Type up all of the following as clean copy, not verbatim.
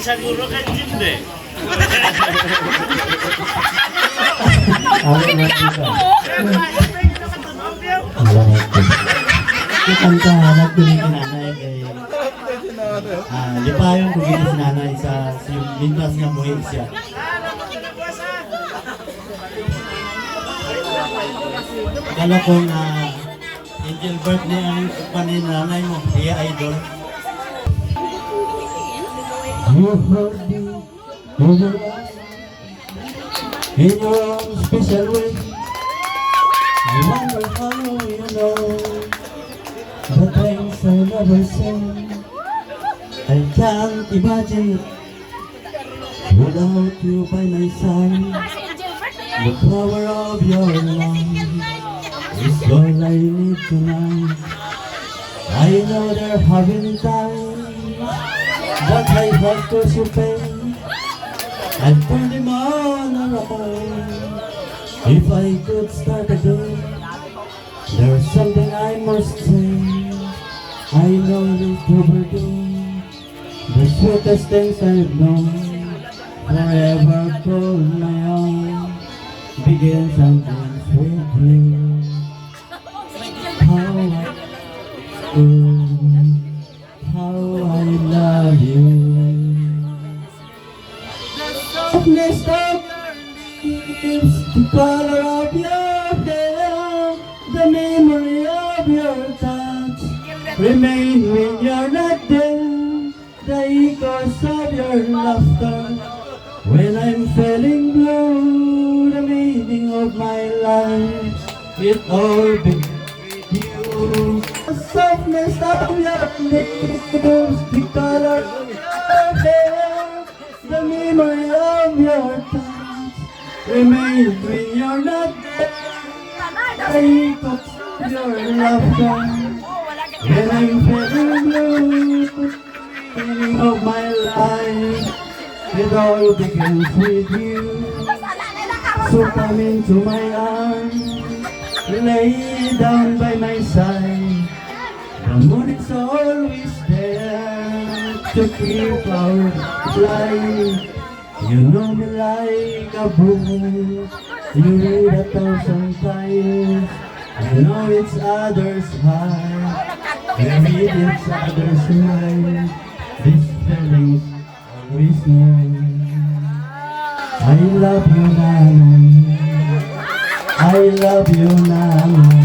Siguro kan hindi. Kanta din ni nanay kay di pa yung bugito si nanay sa lintas nga muhig siya. Akala ko na Angel birthday ang panin nanay mo, iya idol. You heard me over us in your own special way. I wonder how you know the things I never say. I can't imagine without you by my side. The power of your love is all I need tonight. I know they're having time, but I have to pay. I'd turn them on around if I could start again. There's something I must say. I know it's overdue. The sweetest things I've known, forever call my own. Begin something with you. How I love you. Softness of lips, the color of your hair, the memory of your touch remain when you're not there. The echoes of your laughter when I'm feeling blue. The meaning of my life, it all begins with you. The softness of your lips, the color of your hair, the memory of your touch remains when you're not there. The echoes of your laughter when I'm feeling blue. The meaning of my life, it all begins with you. So come into my arms, lay down by my side. The moon is always there to keep our life. You know me like a book you read 1,000 times. You know it's others' heart, you read it's others' mind. This feeling's always new. I love you, nanay. I love you, nanay.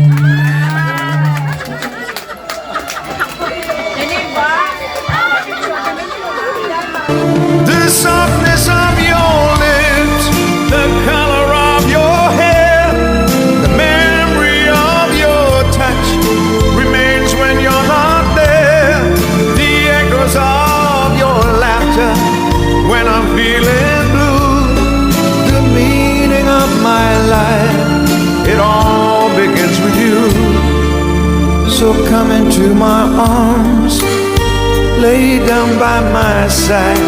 The softness of your lips, the color of your hair, the memory of your touch remains when you're not there. The echoes of your laughter when I'm feeling blue. The meaning of my life, it all begins with you. So come into my arms, lay down by my side.